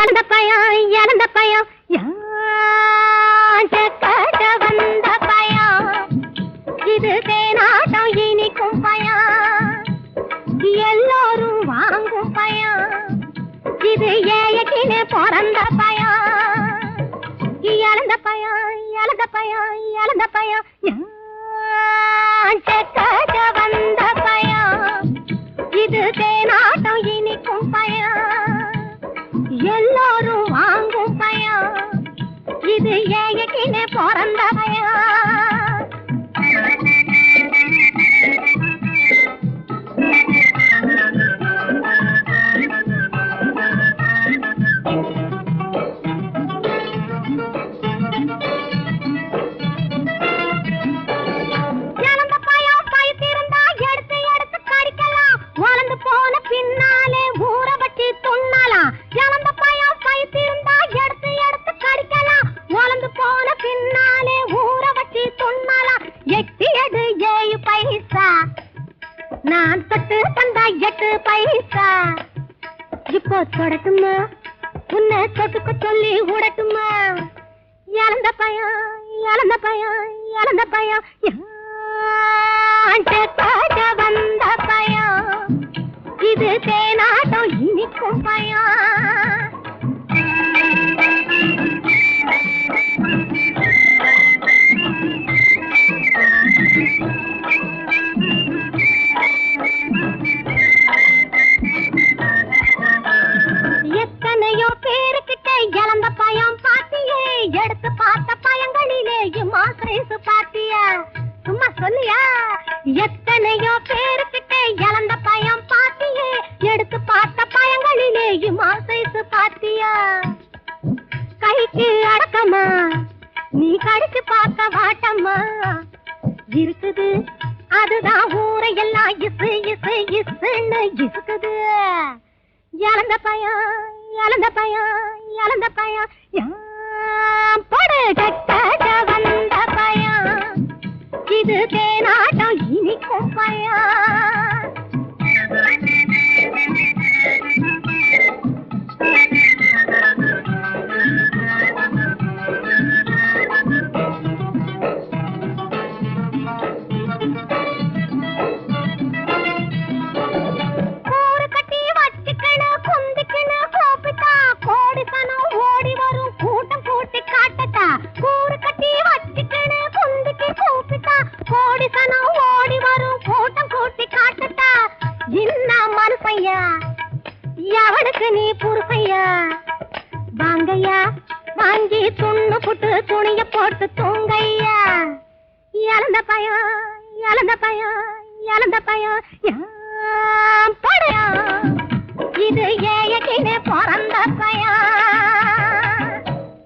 இழந்த பயம் இழந்த பயம் கட வந்த பயம் இது தேனாட்டம் இனிக்கும் பயம் எல்லோரும் வாங்கும் பயம் இது ஏயக்கினே பிறந்த பயம் இழந்த பயம் இழந்த பயம் இழந்த பயம் கட வந்த பயம் இது தேனாட்டம் இனிக்கும் பயம் எல்லோரும் வாங்கும் பயம் இது ஏயக்கினே பிறந்த பயம் நான் தொட்டு தந்தா 8 பைசா இப்போ தொடட்டுமா உன்னை தொட்டுக்க சொல்லி விடட்டுமா இழந்த பயம் இழந்த பயம் இழந்த பயம் கட வந்த பயம் இது தேனாட்டம் இனிக்கும் பயம் எத்தனையோ பேருக்கிட்ட இழந்த பயம் பாத்தியே எடுத்து பார்த்த பயங்களிலே மாசு பாத்தியா சும்மா சொல்லியா எத்தனையோ பேருக்கிட்ட இழந்த பயம் பாத்தியே எடுத்து பார்த்த பயங்களிலே மாசு பாத்தியா கைக்கு அடக்கமா நீ கடிச்சு பார்க்க வாட்டம்மா இருக்குது அதுதான் ஊரையெல்லாம் இசு இசு இசுன்னு இசுக்குது இழந்த பயம் இழந்த பயம் இழந்த பயம் படு கட்ட வந்த பயம் இது தேனாட்டம் இனிக்கும் பயம் எவனுக்கு நீ புருப்பையா வாங்கையா வாங்கி துண்ணு புட்டு துணிய போட்டு தூங்கையா இழந்த பயம் இழந்த பயம் இழந்த பயம் படையா